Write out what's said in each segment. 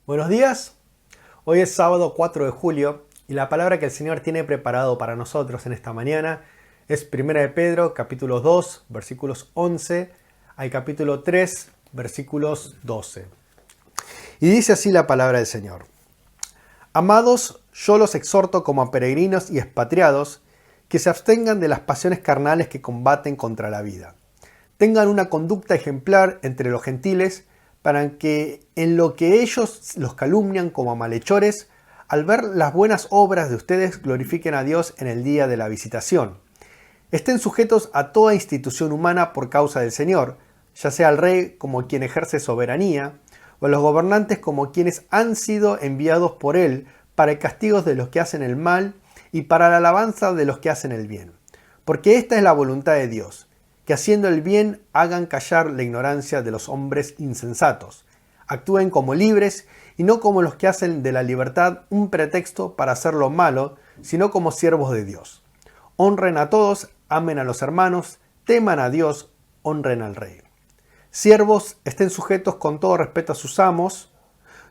Buenos días, hoy es sábado 4 de julio y la palabra que el Señor tiene preparado para nosotros en esta mañana es 1 de Pedro capítulo 2 versículos 11 al capítulo 3 versículos 12. Y dice así la palabra del Señor. Amados, yo los exhorto como a peregrinos y expatriados que se abstengan de las pasiones carnales que combaten contra la vida. Tengan una conducta ejemplar entre los gentiles para que en lo que ellos los calumnian como a malhechores, al ver las buenas obras de ustedes glorifiquen a Dios en el día de la visitación. Estén sujetos a toda institución humana por causa del Señor, ya sea al rey como quien ejerce soberanía, o a los gobernantes como quienes han sido enviados por él para el castigo de los que hacen el mal y para la alabanza de los que hacen el bien. Porque esta es la voluntad de Dios, que haciendo el bien hagan callar la ignorancia de los hombres insensatos. Actúen como libres y no como los que hacen de la libertad un pretexto para hacer lo malo, sino como siervos de Dios. Honren a todos, amen a los hermanos, teman a Dios, honren al rey. Siervos, estén sujetos con todo respeto a sus amos,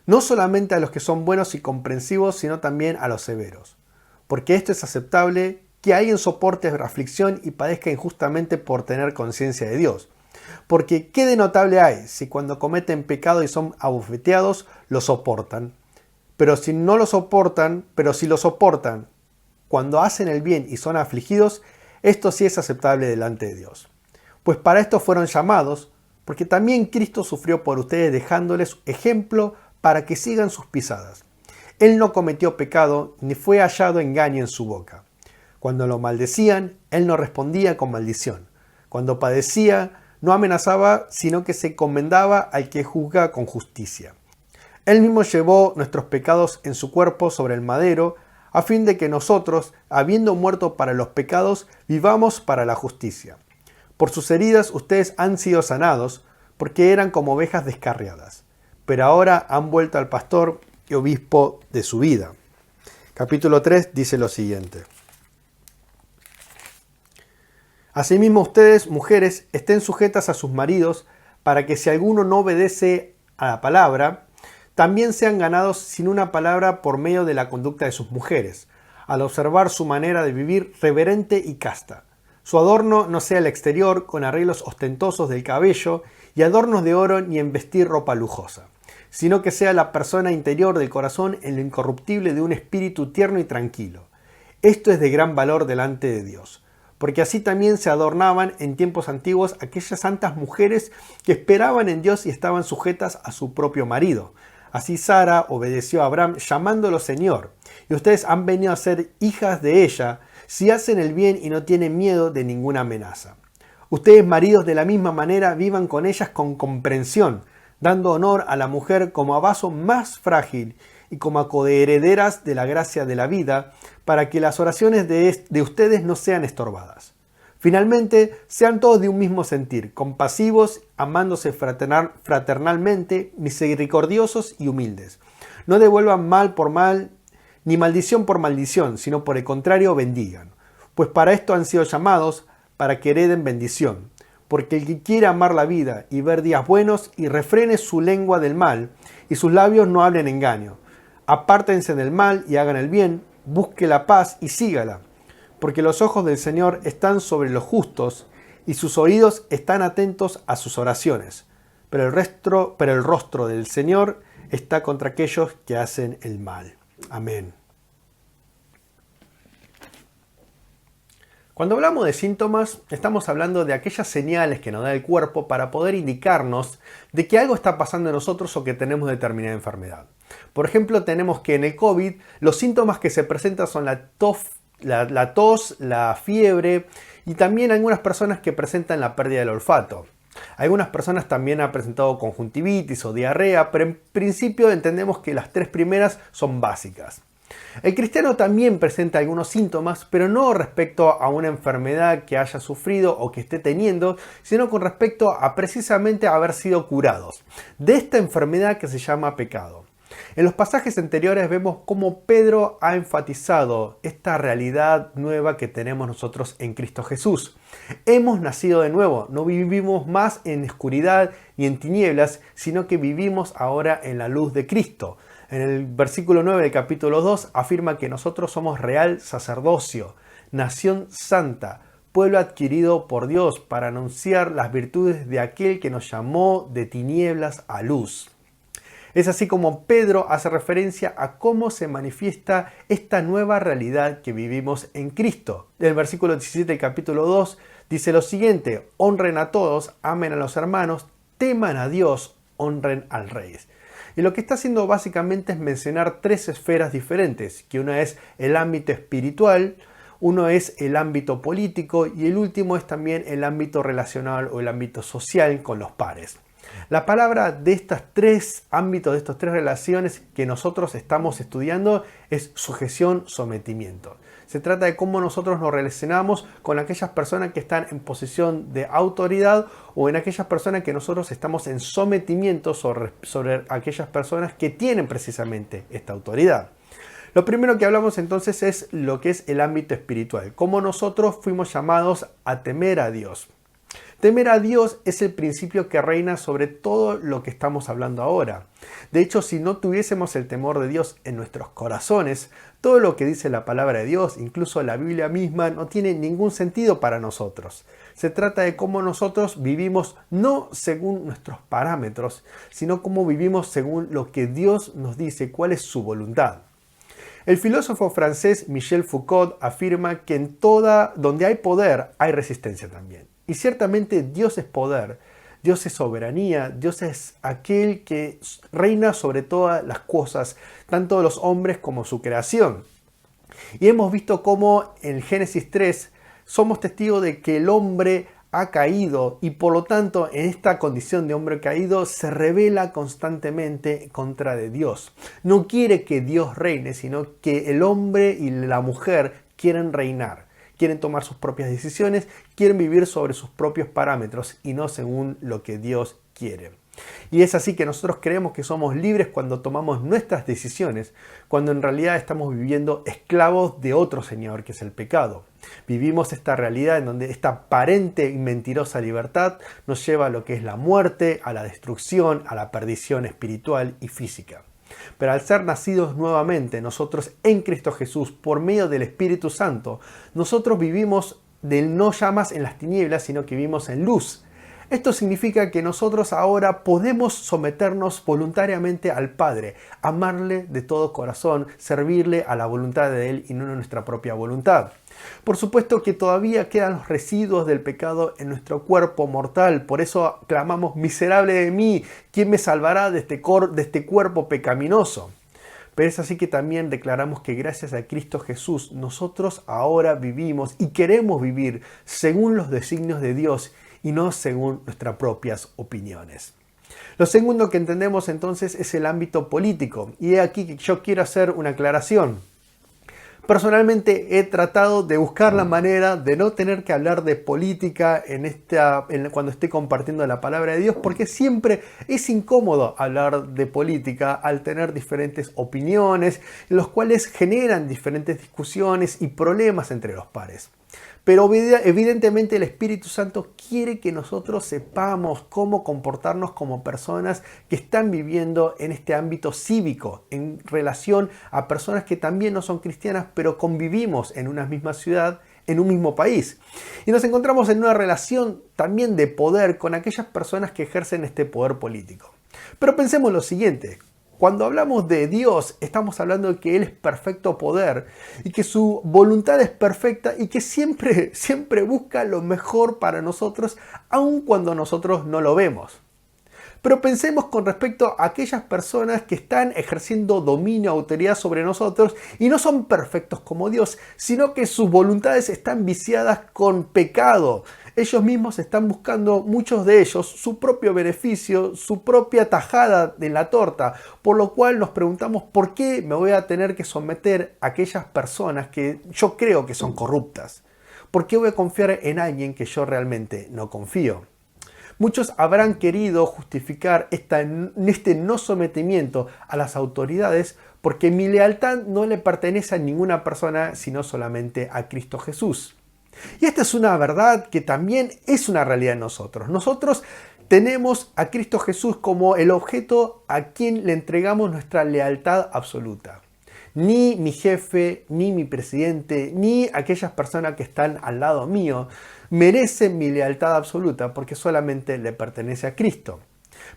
no solamente a los que son buenos y comprensivos, sino también a los severos. Porque esto es aceptable, que alguien soporte aflicción y padezca injustamente por tener conciencia de Dios. Porque ¿qué de notable hay si cuando cometen pecado y son abofeteados, lo soportan? Pero si lo soportan, cuando hacen el bien y son afligidos, esto sí es aceptable delante de Dios. Pues para esto fueron llamados, porque también Cristo sufrió por ustedes dejándoles ejemplo para que sigan sus pisadas. Él no cometió pecado, ni fue hallado engaño en su boca. Cuando lo maldecían, él no respondía con maldición. Cuando padecía, no amenazaba, sino que se encomendaba al que juzga con justicia. Él mismo llevó nuestros pecados en su cuerpo sobre el madero, a fin de que nosotros, habiendo muerto para los pecados, vivamos para la justicia. Por sus heridas ustedes han sido sanados, porque eran como ovejas descarriadas. Pero ahora han vuelto al pastor y obispo de su vida. Capítulo 3 dice lo siguiente. Asimismo ustedes, mujeres, estén sujetas a sus maridos, para que si alguno no obedece a la palabra, también sean ganados sin una palabra por medio de la conducta de sus mujeres, al observar su manera de vivir reverente y casta. Su adorno no sea el exterior, con arreglos ostentosos del cabello y adornos de oro, ni en vestir ropa lujosa, sino que sea la persona interior del corazón en lo incorruptible de un espíritu tierno y tranquilo. Esto es de gran valor delante de Dios. Porque así también se adornaban en tiempos antiguos aquellas santas mujeres que esperaban en Dios y estaban sujetas a su propio marido. Así Sara obedeció a Abraham llamándolo Señor, y ustedes han venido a ser hijas de ella si hacen el bien y no tienen miedo de ninguna amenaza. Ustedes, maridos, de la misma manera vivan con ellas con comprensión, dando honor a la mujer como a vaso más frágil y como a coherederas de la gracia de la vida, para que las oraciones de ustedes no sean estorbadas. Finalmente, sean todos de un mismo sentir, compasivos, amándose fraternalmente, misericordiosos y humildes. No devuelvan mal por mal, ni maldición por maldición, sino por el contrario bendigan. Pues para esto han sido llamados, para que hereden bendición. Porque el que quiere amar la vida y ver días buenos, y refrene su lengua del mal, y sus labios no hablen engaño. Apártense del mal y hagan el bien, busque la paz y sígala, porque los ojos del Señor están sobre los justos y sus oídos están atentos a sus oraciones, pero el rostro del Señor está contra aquellos que hacen el mal. Amén. Cuando hablamos de síntomas, estamos hablando de aquellas señales que nos da el cuerpo para poder indicarnos de que algo está pasando en nosotros o que tenemos determinada enfermedad. Por ejemplo, tenemos que en el COVID los síntomas que se presentan son la tos, la fiebre y también algunas personas que presentan la pérdida del olfato. Algunas personas también han presentado conjuntivitis o diarrea, pero en principio entendemos que las tres primeras son básicas. El cristiano también presenta algunos síntomas, pero no respecto a una enfermedad que haya sufrido o que esté teniendo, sino con respecto a precisamente haber sido curados de esta enfermedad que se llama pecado. En los pasajes anteriores vemos cómo Pedro ha enfatizado esta realidad nueva que tenemos nosotros en Cristo Jesús. Hemos nacido de nuevo, no vivimos más en oscuridad ni en tinieblas, sino que vivimos ahora en la luz de Cristo. En el versículo 9 del capítulo 2 afirma que nosotros somos real sacerdocio, nación santa, pueblo adquirido por Dios para anunciar las virtudes de aquel que nos llamó de tinieblas a luz. Es así como Pedro hace referencia a cómo se manifiesta esta nueva realidad que vivimos en Cristo. El versículo 17 del capítulo 2 dice lo siguiente: honren a todos, amen a los hermanos, teman a Dios, honren al Rey. Y lo que está haciendo básicamente es mencionar tres esferas diferentes, que una es el ámbito espiritual, uno es el ámbito político y el último es también el ámbito relacional o el ámbito social con los pares. La palabra de estos tres ámbitos, de estas tres relaciones que nosotros estamos estudiando es sujeción, sometimiento. Se trata de cómo nosotros nos relacionamos con aquellas personas que están en posición de autoridad o en aquellas personas que nosotros estamos en sometimiento sobre aquellas personas que tienen precisamente esta autoridad. Lo primero que hablamos entonces es lo que es el ámbito espiritual, cómo nosotros fuimos llamados a temer a Dios. Temer a Dios es el principio que reina sobre todo lo que estamos hablando ahora. De hecho, si no tuviésemos el temor de Dios en nuestros corazones, todo lo que dice la palabra de Dios, incluso la Biblia misma, no tiene ningún sentido para nosotros. Se trata de cómo nosotros vivimos no según nuestros parámetros, sino cómo vivimos según lo que Dios nos dice, cuál es su voluntad. El filósofo francés Michel Foucault afirma que en donde hay poder hay resistencia también. Y ciertamente Dios es poder, Dios es soberanía, Dios es aquel que reina sobre todas las cosas, tanto los hombres como su creación. Y hemos visto cómo en Génesis 3 somos testigos de que el hombre ha caído y por lo tanto en esta condición de hombre caído se rebela constantemente contra de Dios. No quiere que Dios reine, sino que el hombre y la mujer quieren reinar. Quieren tomar sus propias decisiones, quieren vivir sobre sus propios parámetros y no según lo que Dios quiere. Y es así que nosotros creemos que somos libres cuando tomamos nuestras decisiones, cuando en realidad estamos viviendo esclavos de otro señor que es el pecado. Vivimos esta realidad en donde esta aparente y mentirosa libertad nos lleva a lo que es la muerte, a la destrucción, a la perdición espiritual y física. Pero al ser nacidos nuevamente nosotros en Cristo Jesús por medio del Espíritu Santo, nosotros vivimos no ya más en las tinieblas, sino que vivimos en luz. Esto significa que nosotros ahora podemos someternos voluntariamente al Padre, amarle de todo corazón, servirle a la voluntad de Él y no a nuestra propia voluntad. Por supuesto que todavía quedan los residuos del pecado en nuestro cuerpo mortal, por eso clamamos: miserable de mí, ¿quién me salvará de este cuerpo pecaminoso? Pero es así que también declaramos que gracias a Cristo Jesús nosotros ahora vivimos y queremos vivir según los designios de Dios y no según nuestras propias opiniones. Lo segundo que entendemos entonces es el ámbito político, y es aquí que yo quiero hacer una aclaración. Personalmente he tratado de buscar la manera de no tener que hablar de política cuando esté compartiendo la palabra de Dios, porque siempre es incómodo hablar de política al tener diferentes opiniones, los cuales generan diferentes discusiones y problemas entre los pares. Pero evidentemente el Espíritu Santo quiere que nosotros sepamos cómo comportarnos como personas que están viviendo en este ámbito cívico, en relación a personas que también no son cristianas, pero convivimos en una misma ciudad, en un mismo país. Y nos encontramos en una relación también de poder con aquellas personas que ejercen este poder político. Pero pensemos lo siguiente. Cuando hablamos de Dios, estamos hablando de que Él es perfecto poder y que su voluntad es perfecta y que siempre busca lo mejor para nosotros, aun cuando nosotros no lo vemos. Pero pensemos con respecto a aquellas personas que están ejerciendo dominio, autoridad sobre nosotros y no son perfectos como Dios, sino que sus voluntades están viciadas con pecado. Ellos mismos están buscando, muchos de ellos, su propio beneficio, su propia tajada de la torta, por lo cual nos preguntamos por qué me voy a tener que someter a aquellas personas que yo creo que son corruptas. ¿Por qué voy a confiar en alguien que yo realmente no confío? Muchos habrán querido justificar este no sometimiento a las autoridades porque mi lealtad no le pertenece a ninguna persona sino solamente a Cristo Jesús. Y esta es una verdad que también es una realidad en nosotros. Nosotros tenemos a Cristo Jesús como el objeto a quien le entregamos nuestra lealtad absoluta. Ni mi jefe, ni mi presidente, ni aquellas personas que están al lado mío merecen mi lealtad absoluta porque solamente le pertenece a Cristo.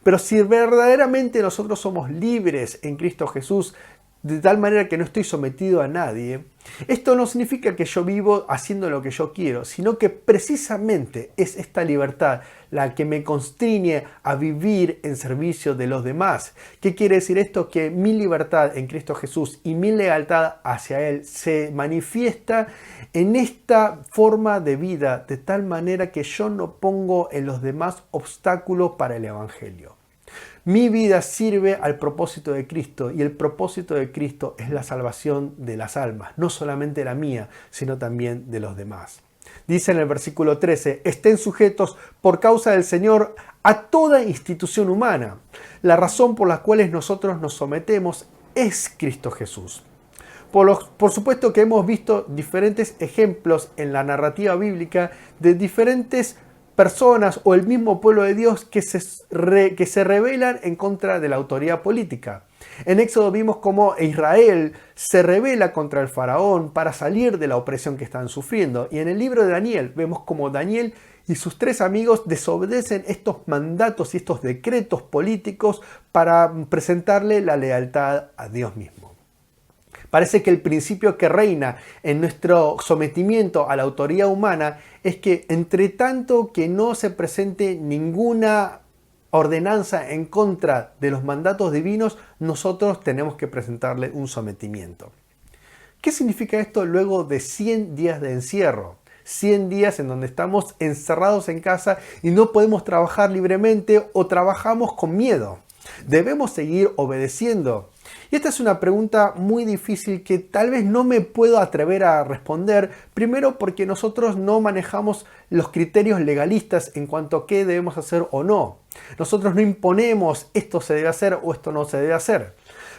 Pero si verdaderamente nosotros somos libres en Cristo Jesús, de tal manera que no estoy sometido a nadie, esto no significa que yo vivo haciendo lo que yo quiero, sino que precisamente es esta libertad la que me constriñe a vivir en servicio de los demás. ¿Qué quiere decir esto? Que mi libertad en Cristo Jesús y mi lealtad hacia Él se manifiesta en esta forma de vida, de tal manera que yo no pongo en los demás obstáculos para el Evangelio. Mi vida sirve al propósito de Cristo y el propósito de Cristo es la salvación de las almas, no solamente la mía, sino también de los demás. Dice en el versículo 13, estén sujetos por causa del Señor a toda institución humana. La razón por la cual nosotros nos sometemos es Cristo Jesús. Por supuesto que hemos visto diferentes ejemplos en la narrativa bíblica de diferentes personas o el mismo pueblo de Dios que se rebelan en contra de la autoridad política. En Éxodo vimos cómo Israel se rebela contra el faraón para salir de la opresión que están sufriendo. Y en el libro de Daniel vemos cómo Daniel y sus 3 amigos desobedecen estos mandatos y estos decretos políticos para presentarle la lealtad a Dios mismo. Parece que el principio que reina en nuestro sometimiento a la autoridad humana es que entre tanto que no se presente ninguna ordenanza en contra de los mandatos divinos, nosotros tenemos que presentarle un sometimiento. ¿Qué significa esto luego de 100 días de encierro? 100 días en donde estamos encerrados en casa y no podemos trabajar libremente o trabajamos con miedo. ¿Debemos seguir obedeciendo? Y esta es una pregunta muy difícil que tal vez no me puedo atrever a responder, primero porque nosotros no manejamos los criterios legalistas en cuanto a qué debemos hacer o no. Nosotros no imponemos esto se debe hacer o esto no se debe hacer.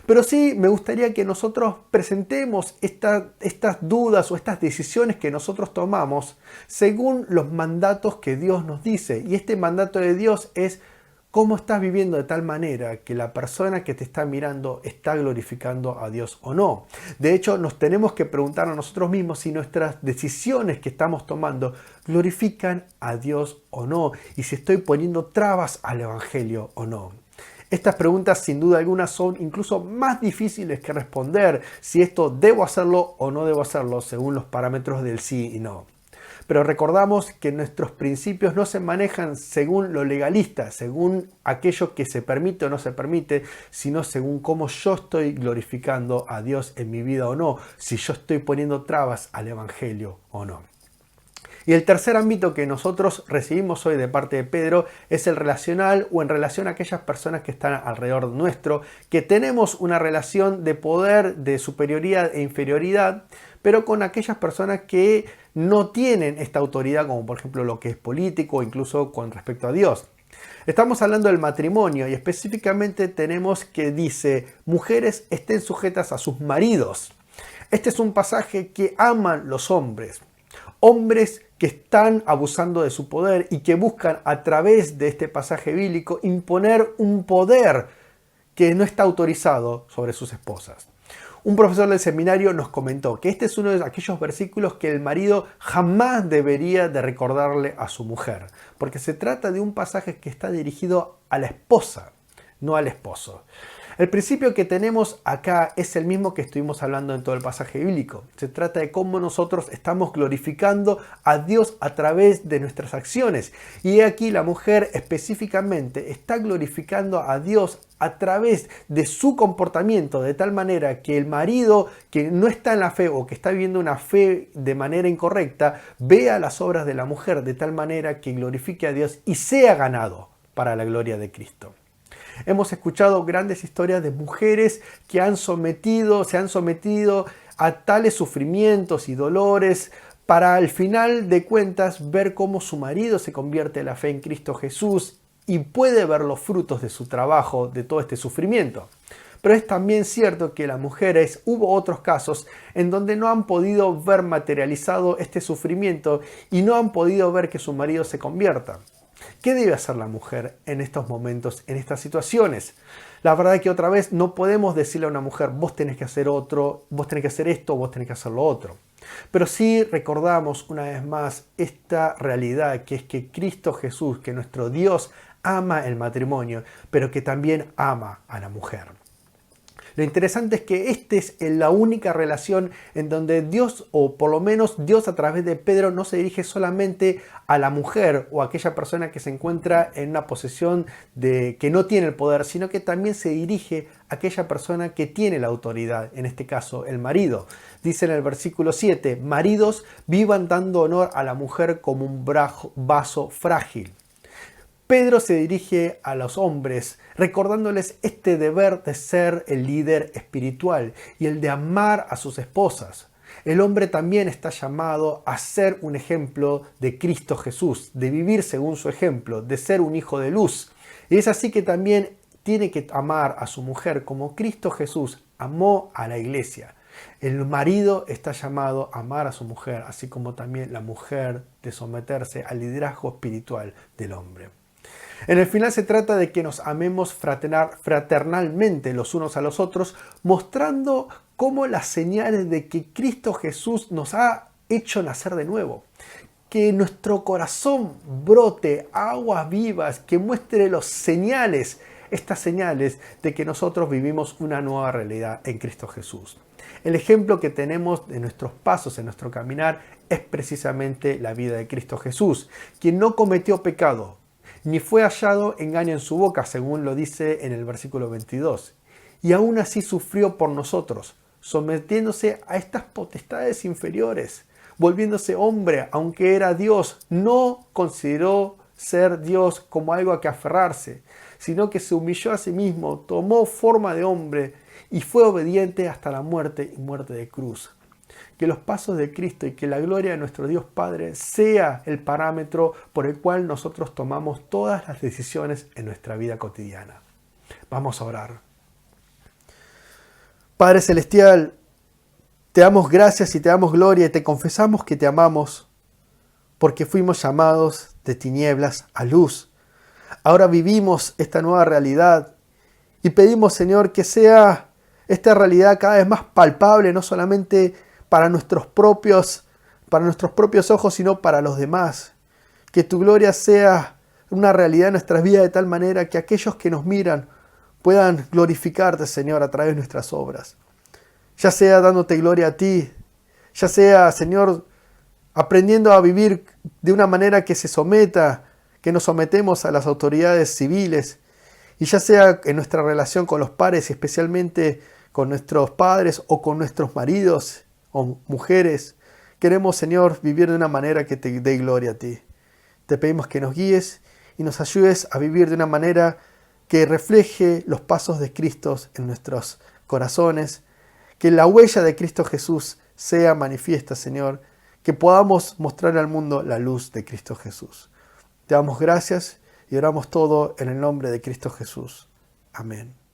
Pero sí me gustaría que nosotros presentemos estas dudas o estas decisiones que nosotros tomamos según los mandatos que Dios nos dice. Y este mandato de Dios es cómo estás viviendo de tal manera que la persona que te está mirando está glorificando a Dios o no. De hecho, nos tenemos que preguntar a nosotros mismos si nuestras decisiones que estamos tomando glorifican a Dios o no y si estoy poniendo trabas al Evangelio o no. Estas preguntas sin duda alguna son incluso más difíciles que responder si esto debo hacerlo o no debo hacerlo según los parámetros del sí y no. Pero recordamos que nuestros principios no se manejan según lo legalista, según aquello que se permite o no se permite, sino según cómo yo estoy glorificando a Dios en mi vida o no, si yo estoy poniendo trabas al Evangelio o no. Y el tercer ámbito que nosotros recibimos hoy de parte de Pedro es el relacional o en relación a aquellas personas que están alrededor nuestro, que tenemos una relación de poder, de superioridad e inferioridad, pero con aquellas personas que no tienen esta autoridad, como por ejemplo lo que es político o incluso con respecto a Dios. Estamos hablando del matrimonio y específicamente tenemos que dice, mujeres estén sujetas a sus maridos. Este es un pasaje que aman los hombres. Hombres que están abusando de su poder y que buscan a través de este pasaje bíblico imponer un poder que no está autorizado sobre sus esposas. Un profesor del seminario nos comentó que este es uno de aquellos versículos que el marido jamás debería de recordarle a su mujer, porque se trata de un pasaje que está dirigido a la esposa, no al esposo. El principio que tenemos acá es el mismo que estuvimos hablando en todo el pasaje bíblico. Se trata de cómo nosotros estamos glorificando a Dios a través de nuestras acciones. Y aquí la mujer específicamente está glorificando a Dios a través de su comportamiento, de tal manera que el marido que no está en la fe o que está viviendo una fe de manera incorrecta, vea las obras de la mujer de tal manera que glorifique a Dios y sea ganado para la gloria de Cristo. Hemos escuchado grandes historias de mujeres que se han sometido a tales sufrimientos y dolores para al final de cuentas ver cómo su marido se convierte en la fe en Cristo Jesús y puede ver los frutos de su trabajo, de todo este sufrimiento. Pero es también cierto que las mujeres, hubo otros casos en donde no han podido ver materializado este sufrimiento y no han podido ver que su marido se convierta. ¿Qué debe hacer la mujer en estos momentos, en estas situaciones? La verdad es que otra vez no podemos decirle a una mujer, vos tenés que hacer otro, vos tenés que hacer esto, vos tenés que hacer lo otro. Pero sí recordamos una vez más esta realidad que es que Cristo Jesús, que nuestro Dios ama el matrimonio, pero que también ama a la mujer. Lo interesante es que esta es la única relación en donde Dios, o por lo menos Dios a través de Pedro, no se dirige solamente a la mujer o a aquella persona que se encuentra en una posición de que no tiene el poder, sino que también se dirige a aquella persona que tiene la autoridad, en este caso el marido. Dice en el versículo 7, maridos, vivan dando honor a la mujer como un vaso frágil. Pedro se dirige a los hombres recordándoles este deber de ser el líder espiritual y el de amar a sus esposas. El hombre también está llamado a ser un ejemplo de Cristo Jesús, de vivir según su ejemplo, de ser un hijo de luz. Y es así que también tiene que amar a su mujer como Cristo Jesús amó a la iglesia. El marido está llamado a amar a su mujer, así como también la mujer de someterse al liderazgo espiritual del hombre. En el final se trata de que nos amemos fraternalmente los unos a los otros, mostrando cómo las señales de que Cristo Jesús nos ha hecho nacer de nuevo. Que nuestro corazón brote aguas vivas, que muestre estas señales de que nosotros vivimos una nueva realidad en Cristo Jesús. El ejemplo que tenemos de nuestros pasos en nuestro caminar es precisamente la vida de Cristo Jesús, quien no cometió pecado, ni fue hallado engaño en su boca, según lo dice en el versículo 22. Y aún así sufrió por nosotros, sometiéndose a estas potestades inferiores, volviéndose hombre, aunque era Dios. No consideró ser Dios como algo a que aferrarse, sino que se humilló a sí mismo, tomó forma de hombre y fue obediente hasta la muerte y muerte de cruz. Que los pasos de Cristo y que la gloria de nuestro Dios Padre sea el parámetro por el cual nosotros tomamos todas las decisiones en nuestra vida cotidiana. Vamos a orar. Padre Celestial, te damos gracias y te damos gloria y te confesamos que te amamos porque fuimos llamados de tinieblas a luz. Ahora vivimos esta nueva realidad y pedimos, Señor, que sea esta realidad cada vez más palpable, no solamente para nuestros propios ojos, sino para los demás. Que tu gloria sea una realidad en nuestras vidas de tal manera que aquellos que nos miran puedan glorificarte, Señor, a través de nuestras obras. Ya sea dándote gloria a ti, ya sea, Señor, aprendiendo a vivir de una manera que se someta, que nos sometemos a las autoridades civiles, y ya sea en nuestra relación con los pares, y especialmente con nuestros padres o con nuestros maridos o mujeres. Queremos, Señor, vivir de una manera que te dé gloria a ti. Te pedimos que nos guíes y nos ayudes a vivir de una manera que refleje los pasos de Cristo en nuestros corazones, que la huella de Cristo Jesús sea manifiesta, Señor, que podamos mostrar al mundo la luz de Cristo Jesús. Te damos gracias y oramos todo en el nombre de Cristo Jesús. Amén.